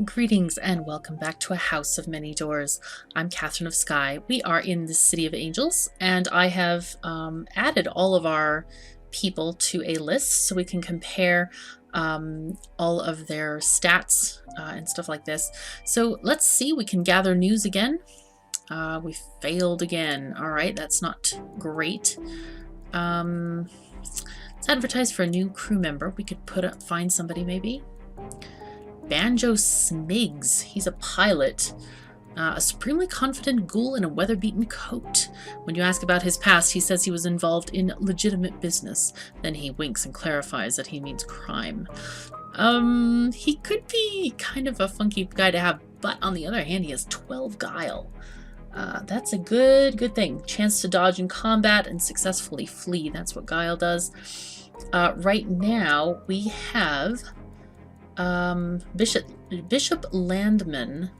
Greetings and welcome back to A House of Many Doors. I'm KatherineOfSky. We are in the City of Angels, and I have added all of our people to a list so we can compare all of their stats and stuff like this. So let's see, we can gather news again. We failed again. All right, that's not great. Let's advertise for a new crew member. We could find somebody maybe. Banjo Smigs. He's a pilot. A supremely confident ghoul in a weather-beaten coat. When you ask about his past, he says he was involved in legitimate business. Then he winks and clarifies that he means crime. He could be kind of a funky guy to have, but on the other hand, he has 12 guile. That's a good thing. Chance to dodge in combat and successfully flee. That's what guile does. Right now, we have Bishop Landman,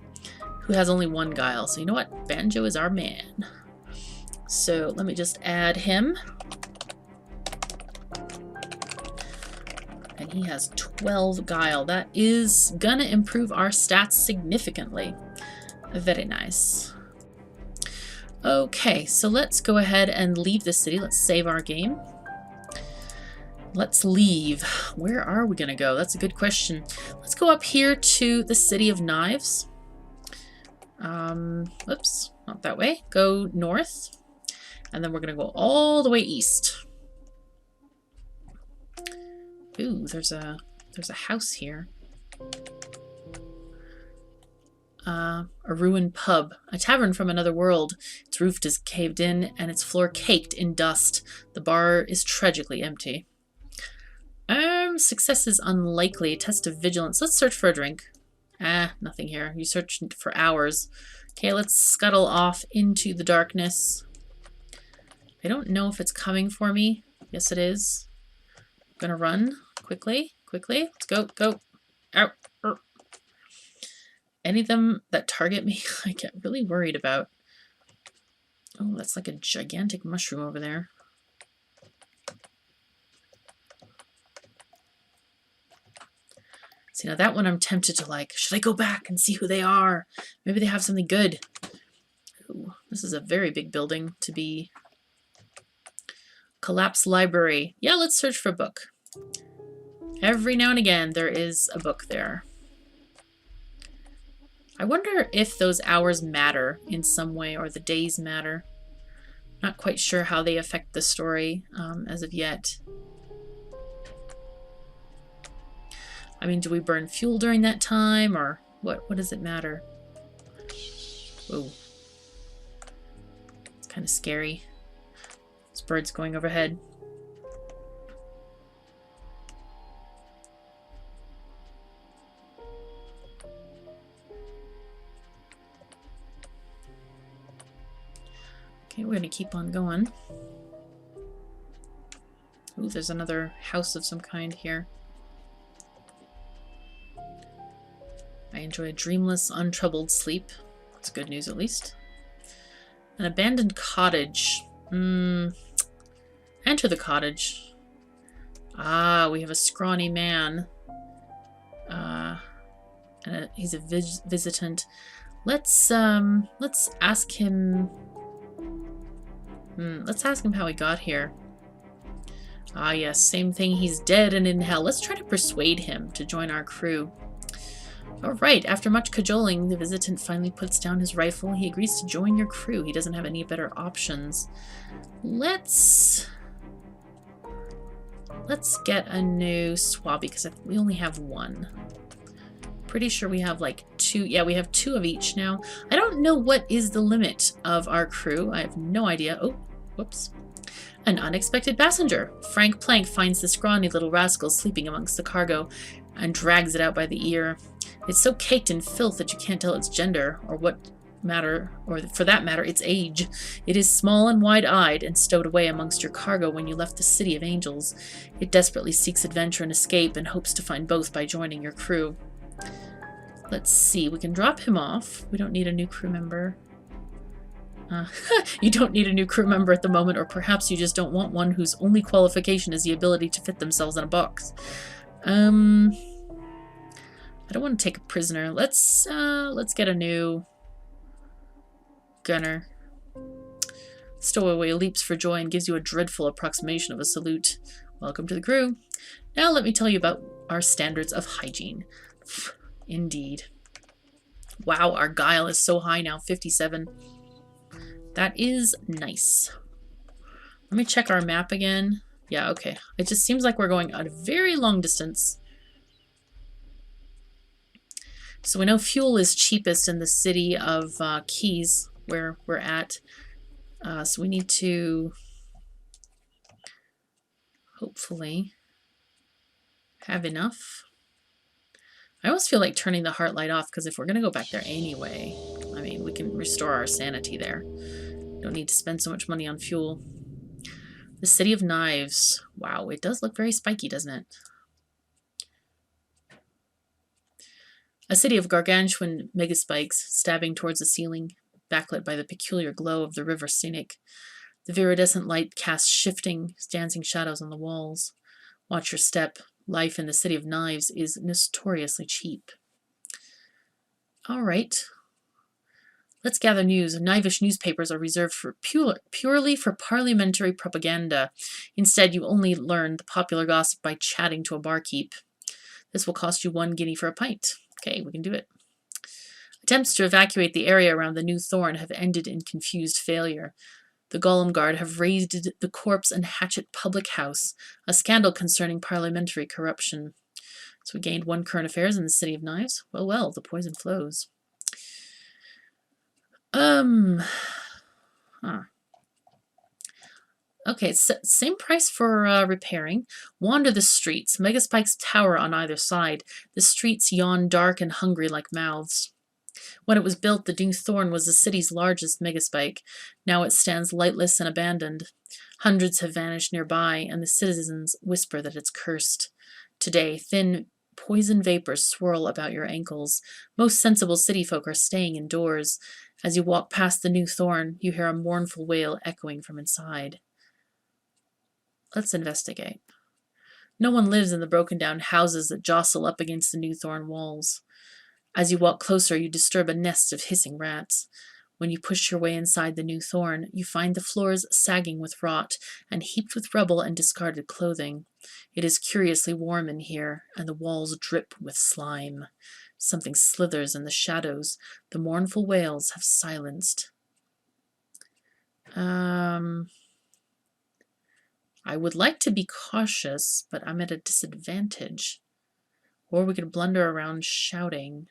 who has only 1 guile. So you know what? Banjo is our man. So let me just add him. And he has 12 guile. That is gonna improve our stats significantly. Very nice. Okay, so let's go ahead and leave the city. Let's save our game. Let's leave. Where are we going to go? That's a good question. Let's go up here to the City of Knives. Oops, not that way. Go north. And then we're going to go all the way east. Ooh, there's a house here. A ruined pub. A tavern from another world. Its roof is caved in and its floor caked in dust. The bar is tragically empty. Success is unlikely. Test of vigilance. Let's search for a drink. Nothing here. You searched for hours. Okay, let's scuttle off into the darkness. I don't know if it's coming for me. Yes, it is. I'm gonna run quickly. Let's go. Out. Any of them that target me, I get really worried about. Oh, that's like a gigantic mushroom over there. See, now that one I'm tempted to like, should I go back and see who they are? Maybe they have something good. Ooh, this is a very big building to be. Collapsed library. Yeah, let's search for a book. Every now and again, there is a book there. I wonder if those hours matter in some way, or the days matter. Not quite sure how they affect the story as of yet. I mean, do we burn fuel during that time, or what does it matter? Whoa. It's kind of scary. This bird's going overhead. Okay, we're going to keep on going. Ooh, there's another house of some kind here. I enjoy a dreamless, untroubled sleep. That's good news, at least. An abandoned cottage. Enter the cottage. Ah, we have a scrawny man. He's a visitant. Let's ask him. Let's ask him how he got here. Ah, yes, same thing. He's dead and in hell. Let's try to persuade him to join our crew. Alright, after much cajoling, the visitant finally puts down his rifle. He agrees to join your crew. He doesn't have any better options. Let's get a new swabby, because we only have 1. Pretty sure we have like 2. Yeah, we have 2 of each now. I don't know what is the limit of our crew. I have no idea. Oh, whoops. An unexpected passenger. Frank Plank finds the scrawny little rascal sleeping amongst the cargo and drags it out by the ear. It's so caked in filth that you can't tell its gender, or for that matter, its age. It is small and wide-eyed and stowed away amongst your cargo when you left the City of Angels. It desperately seeks adventure and escape and hopes to find both by joining your crew. Let's see, we can drop him off. We don't need a new crew member. You don't need a new crew member at the moment, or perhaps you just don't want one whose only qualification is the ability to fit themselves in a box. I don't want to take a prisoner. Let's get a new gunner. Stowaway leaps for joy and gives you a dreadful approximation of a salute. Welcome to the crew. Now let me tell you about our standards of hygiene. Indeed. Wow, our guile is so high now, 57. That is nice. Let me check our map again. Yeah, okay. It just seems like we're going at a very long distance. So we know fuel is cheapest in the city of Keys, where we're at. So we need to hopefully have enough. I almost feel like turning the heart light off, because if we're going to go back there anyway, I mean, we can restore our sanity there. Don't need to spend so much money on fuel. The City of Knives. Wow, it does look very spiky, doesn't it? A city of gargantuan megaspikes stabbing towards the ceiling, backlit by the peculiar glow of the river scenic. The viridescent light casts shifting, dancing shadows on the walls. Watch your step. Life in the City of Knives is notoriously cheap. All right. Let's gather news. Knivish newspapers are reserved for purely for parliamentary propaganda. Instead, you only learn the popular gossip by chatting to a barkeep. This will cost you 1 guinea for a pint. Okay, we can do it. Attempts to evacuate the area around the New Thorn have ended in confused failure. The Golem Guard have raided the Corpse and Hatchet Public House, a scandal concerning parliamentary corruption. So we gained 1 current affairs in the City of Knives. Well, well, the poison flows. Okay, same price for repairing. Wander the streets. Megaspikes tower on either side. The streets yawn dark and hungry like mouths. When it was built, the New Thorn was the city's largest megaspike. Now it stands lightless and abandoned. Hundreds have vanished nearby, and the citizens whisper that it's cursed. Today, thin poison vapors swirl about your ankles. Most sensible city folk are staying indoors. As you walk past the New Thorn, you hear a mournful wail echoing from inside. Let's investigate. No one lives in the broken-down houses that jostle up against the New Thorn walls. As you walk closer, you disturb a nest of hissing rats. When you push your way inside the New Thorn, you find the floors sagging with rot and heaped with rubble and discarded clothing. It is curiously warm in here, and the walls drip with slime. Something slithers in the shadows. The mournful wails have silenced. I would like to be cautious, but I'm at a disadvantage. Or we could blunder around shouting.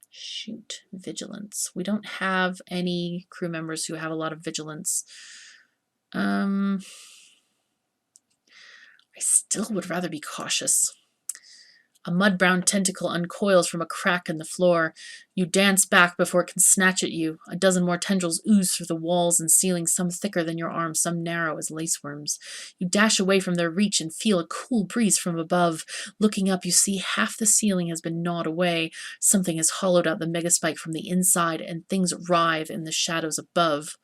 Shoot, vigilance. We don't have any crew members who have a lot of vigilance. I still would rather be cautious. A mud-brown tentacle uncoils from a crack in the floor. You dance back before it can snatch at you. A dozen more tendrils ooze through the walls and ceiling, some thicker than your arm, some narrow as laceworms. You dash away from their reach and feel a cool breeze from above. Looking up, you see half the ceiling has been gnawed away. Something has hollowed out the megaspike from the inside, and things writhe in the shadows above.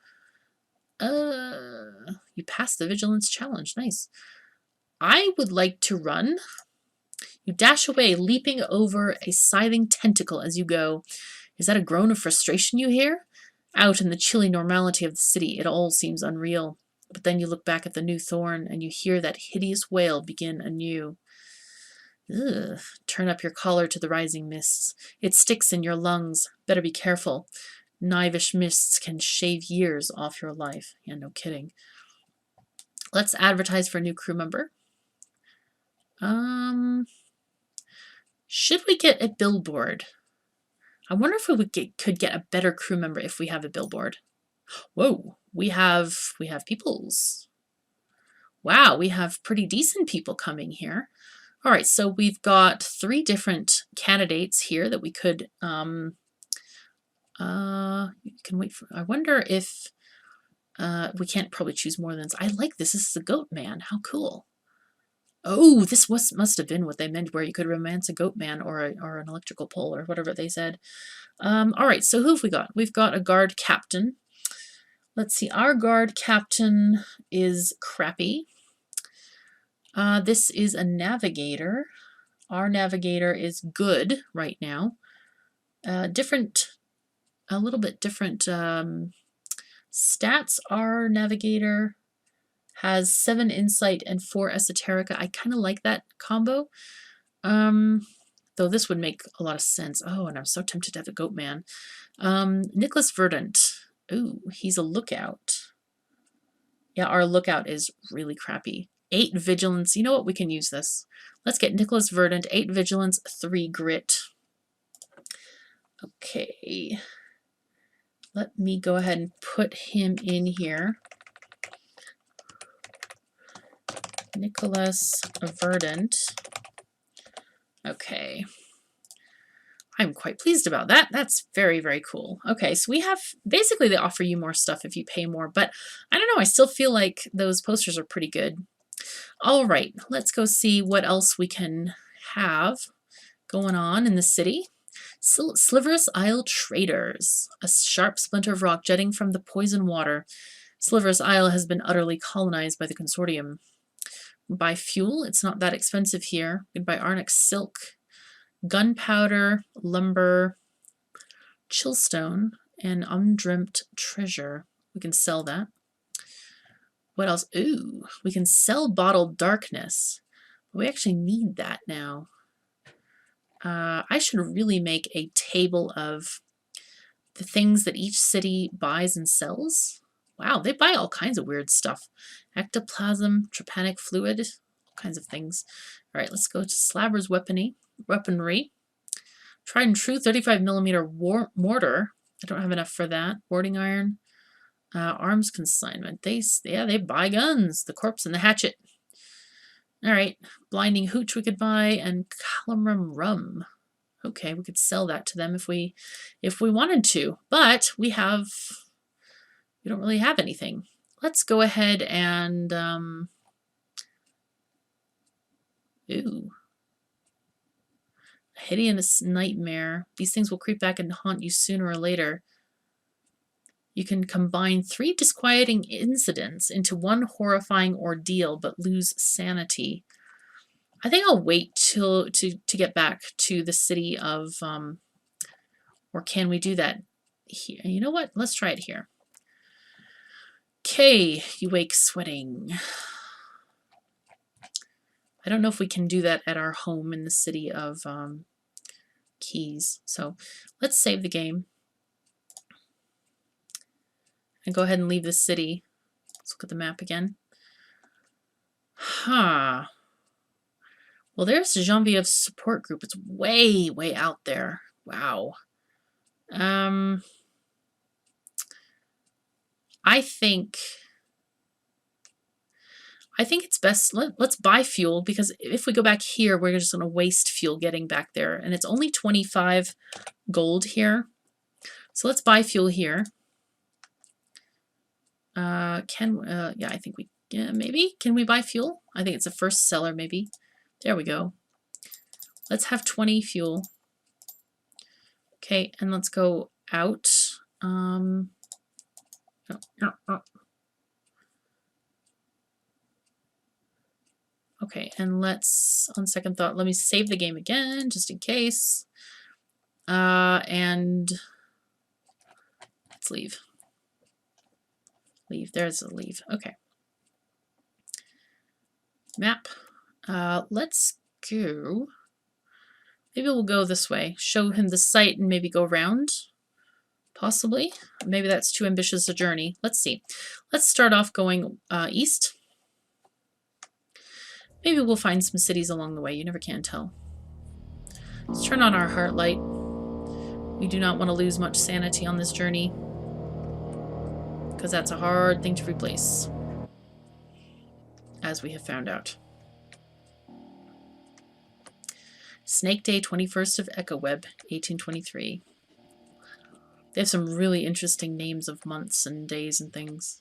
You passed the vigilance challenge. Nice. I would like to run. You dash away, leaping over a scything tentacle as you go. Is that a groan of frustration you hear? Out in the chilly normality of the city, it all seems unreal. But then you look back at the New Thorn, and you hear that hideous wail begin anew. Ugh. Turn up your collar to the rising mists. It sticks in your lungs. Better be careful. Knivish mists can shave years off your life. Yeah, no kidding. Let's advertise for a new crew member. Should we get a billboard? I wonder if we could get a better crew member if we have a billboard. Whoa, we have peoples. Wow, we have pretty decent people coming here. All right, so we've got 3 different candidates here that we could you can wait for. I wonder if we can't probably choose more than this. I like this. This is a goat man. How cool. Oh, this must have been what they meant, where you could romance a goat man or an electrical pole or whatever they said. All right, so who have we got? We've got a guard captain. Let's see, our guard captain is crappy. This is a navigator. Our navigator is good right now. A little bit different stats. Our navigator has 7 insight and 4 esoterica. I kind of like that combo. Though this would make a lot of sense. Oh, and I'm so tempted to have a goat man. Nicholas Verdant. Ooh, he's a lookout. Yeah, our lookout is really crappy. 8 vigilance. You know what? We can use this. Let's get Nicholas Verdant. 8 vigilance, 3 grit. Okay. Let me go ahead and put him in here. Nicholas Verdant. Okay. I'm quite pleased about that. That's very, very cool. Okay, so we have, basically they offer you more stuff if you pay more, but I don't know, I still feel like those posters are pretty good. All right, let's go see what else we can have going on in the city. Sliverous Isle Traders, a sharp splinter of rock jetting from the poison water. Sliverous Isle has been utterly colonized by the consortium. Buy fuel, it's not that expensive here. You can buy Arnic silk, gunpowder, lumber, chillstone, and undreamt treasure. We can sell that. What else? Ooh, we can sell bottled darkness. We actually need that now. I should really make a table of the things that each city buys and sells. Wow, they buy all kinds of weird stuff. Ectoplasm, trypanic fluid, all kinds of things. All right, let's go to Slabber's weaponry. Tried and true 35mm mortar. I don't have enough for that. Warding iron. Arms consignment. They buy guns. The corpse and the hatchet. All right, blinding hooch we could buy, and calamrum rum. Okay, we could sell that to them if we wanted to, but we don't really have anything. Let's go ahead and ooh. Hideous nightmare. These things will creep back and haunt you sooner or later. You can combine 3 disquieting incidents into 1 horrifying ordeal, but lose sanity. I think I'll wait till to get back to the city of, or can we do that here? You know what? Let's try it here. Okay, you wake sweating. I don't know if we can do that at our home in the city of Keys. So let's save the game. And go ahead and leave the city. Let's look at the map again. Huh. Well, there's Geneviève's support group. It's way, way out there. Wow. I think it's best, let's buy fuel, because if we go back here, we're just going to waste fuel getting back there. And it's only 25 gold here. So let's buy fuel here. Yeah, I think maybe. Can we buy fuel? I think it's the first seller, maybe. There we go. Let's have 20 fuel. Okay, and let's go out. Okay, and let's, on second thought, let me save the game again, just in case. And let's leave. Leave, there's a leave. Okay. Map. Let's go. Maybe we'll go this way. Show him the site and maybe go around. Possibly. Maybe that's too ambitious a journey. Let's see. Let's start off going east. Maybe we'll find some cities along the way. You never can tell. Let's turn on our heart light. We do not want to lose much sanity on this journey, because that's a hard thing to replace, as we have found out. Snake Day, 21st of Echo Web, 1823. They have some really interesting names of months and days and things.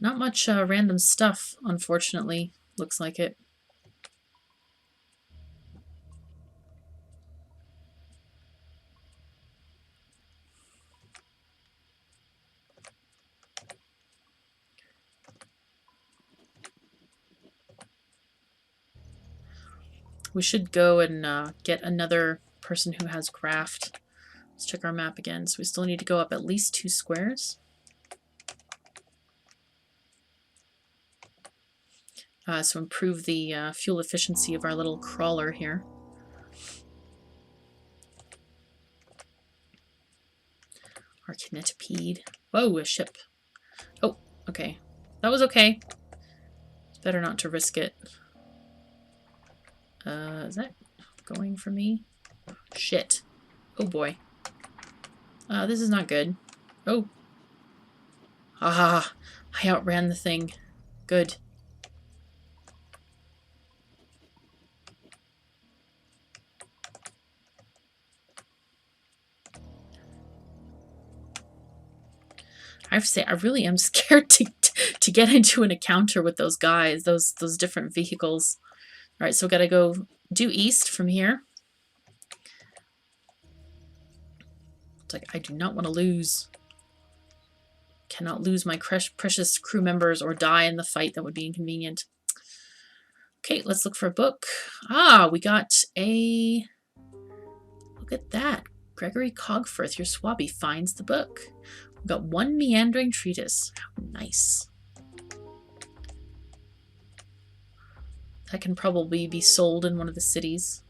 Not much random stuff, unfortunately. Looks like it. we should go and get another person who has graft. Let's check our map again. So we still need to go up at least 2 squares. So improve the fuel efficiency of our little crawler here. Our kinetipede. Whoa, a ship. Oh, okay. That was okay. It's better not to risk it. Is that going for me? Shit. Oh boy. This is not good. Oh. Ah, I outran the thing. Good. I have to say, I really am scared to get into an encounter with those guys, those different vehicles. All right, so we gotta go due east from here. It's like, I do not want to lose. Cannot lose my precious crew members or die in the fight. That would be inconvenient. Okay, let's look for a book. Ah, we got a... Look at that. Gregory Cogforth, your swabby, finds the book. We've got 1 meandering treatise. How nice. That can probably be sold in one of the cities.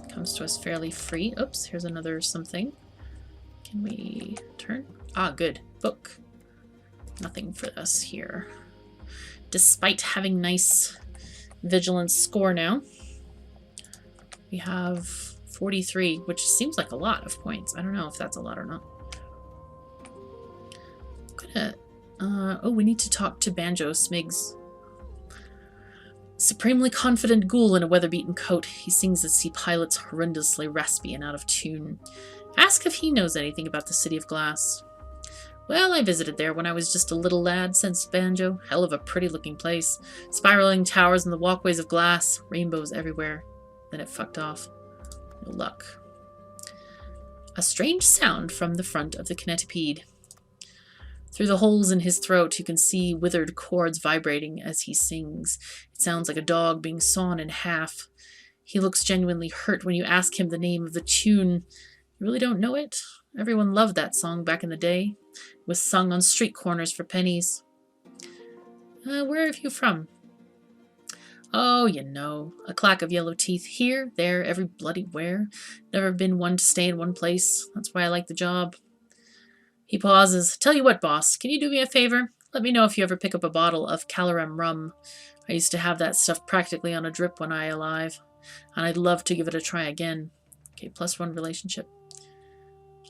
Comes to us fairly free. Oops, here's another something. Can we turn? Ah, good. Book. Nothing for us here. Despite having nice vigilance score now. We have 43, which seems like a lot of points. I don't know if that's a lot or not. Oh, we need to talk to Banjo Smigs. Supremely confident ghoul in a weather-beaten coat, he sings at sea pilots horrendously raspy and out of tune. Ask if he knows anything about the City of Glass. Well, I visited there when I was just a little lad, sensed Banjo. Hell of a pretty-looking place. Spiraling towers and the walkways of glass. Rainbows everywhere. Then it fucked off. No luck. A strange sound from the front of the kinetipede. Through the holes in his throat, you can see withered cords vibrating as he sings. It sounds like a dog being sawn in half. He looks genuinely hurt when you ask him the name of the tune. You really don't know it? Everyone loved that song back in the day. It was sung on street corners for pennies. Where are you from? Oh, you know, a clack of yellow teeth here, there, every bloody where. Never been one to stay in one place. That's why I like the job. He pauses. Tell you what, boss, can you do me a favor? Let me know if you ever pick up a bottle of Caloram rum. I used to have that stuff practically on a drip when I alive, and I'd love to give it a try again. Okay, +1 relationship.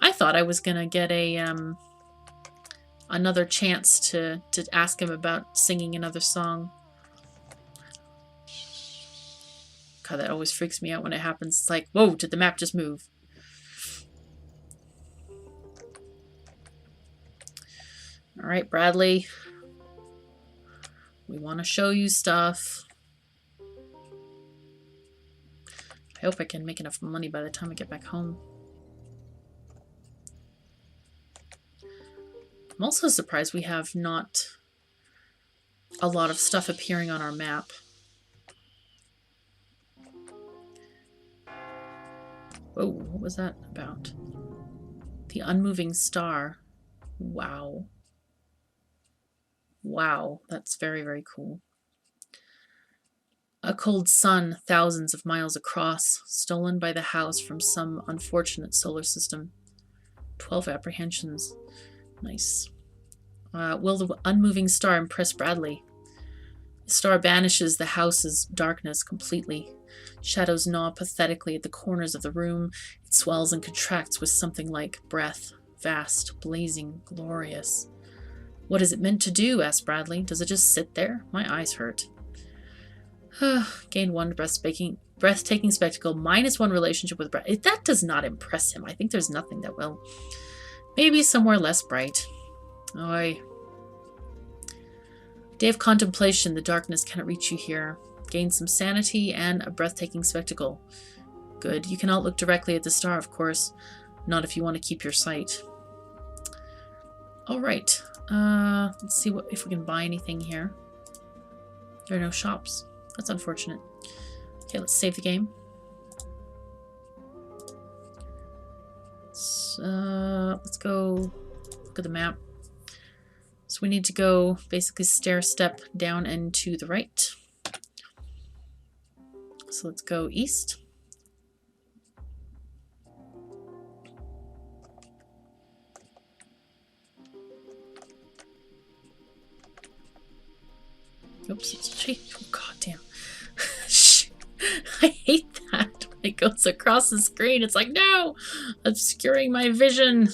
I thought I was gonna get a another chance to ask him about singing another song. God, that always freaks me out when it happens. It's like, whoa, did the map just move? All right, Bradley. We want to show you stuff. I hope I can make enough money by the time I get back home. I'm also surprised we have not a lot of stuff appearing on our map. Whoa, what was that about? The Unmoving Star. Wow. Wow, that's very, very cool. A cold sun, thousands of miles across, stolen by the house from some unfortunate solar system. 12 apprehensions. Nice. Will the unmoving star impress Bradley? The star banishes the house's darkness completely. Shadows gnaw pathetically at the corners of the room. It swells and contracts with something like breath. Vast, blazing, glorious. What is it meant to do? Asked Bradley. Does it just sit there? My eyes hurt. Gain 1 breathtaking spectacle, -1 relationship with Bradley. That does not impress him. I think there's nothing that will. Maybe somewhere less bright. Oy. Day of contemplation. The darkness cannot reach you here. Gain some sanity and a breathtaking spectacle. Good. You cannot look directly at the star, of course. Not if you want to keep your sight. Alright. Let's see if we can buy anything here. There are no shops. That's unfortunate. Okay, let's save the game. So, let's go look at the map. So we need to go basically stair step down and to the right. So let's go east. Oops, it's cheap. Oh, god damn. I hate that. When it goes across the screen, it's like, no! Obscuring my vision.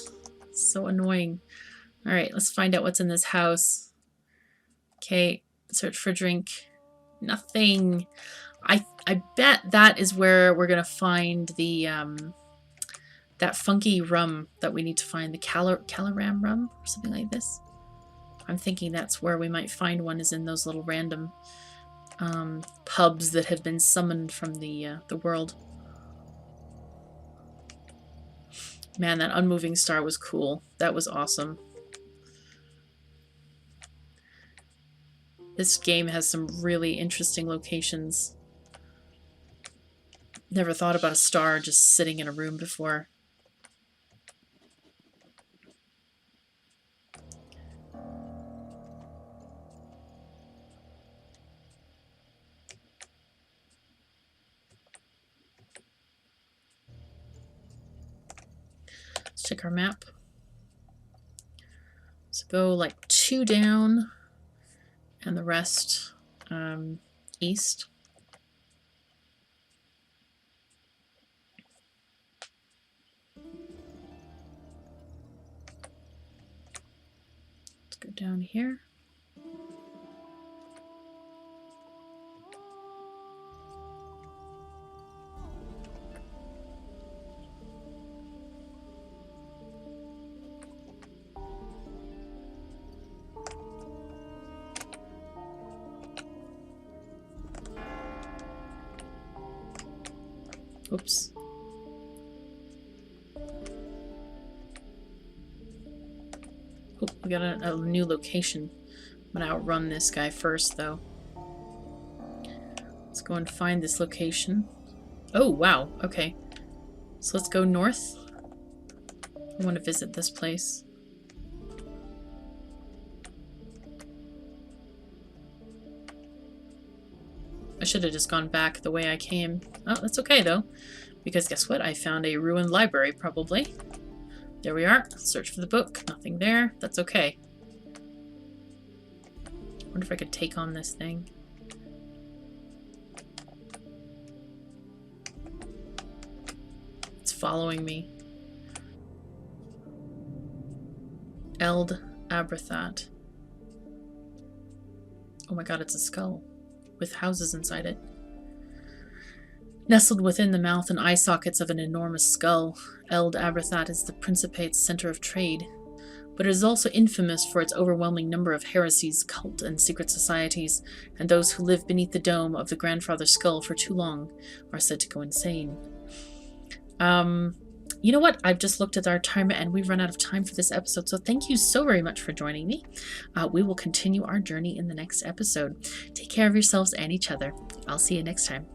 So annoying. Alright, let's find out what's in this house. Okay, search for drink. Nothing. I bet that is where we're gonna find the that funky rum that we need to find, the Caloram rum or something like this. I'm thinking that's where we might find one, is in those little random pubs that have been summoned from the world. Man, that Unmoving Star was cool. That was awesome. This game has some really interesting locations. Never thought about a star just sitting in a room before. Let's check our map. So go like 2 down and the rest east. Let's go down here. Oops. Oh, we got a new location. I'm gonna outrun this guy first, though. Let's go and find this location. Oh, wow. Okay. So let's go north. I want to visit this place. I should have just gone back the way I came. Oh, that's okay, though. Because guess what? I found a ruined library, probably. There we are. Search for the book. Nothing there. That's okay. I wonder if I could take on this thing. It's following me. Eld Abrathat. Oh my god, it's a skull with houses inside it. Nestled within the mouth and eye sockets of an enormous skull, Eld Abrathat is the Principate's center of trade, but it is also infamous for its overwhelming number of heresies, cult, and secret societies, and those who live beneath the dome of the Grandfather Skull for too long are said to go insane. You know what? I've just looked at our timer and we've run out of time for this episode, so thank you so very much for joining me. We will continue our journey in the next episode. Take care of yourselves and each other. I'll see you next time.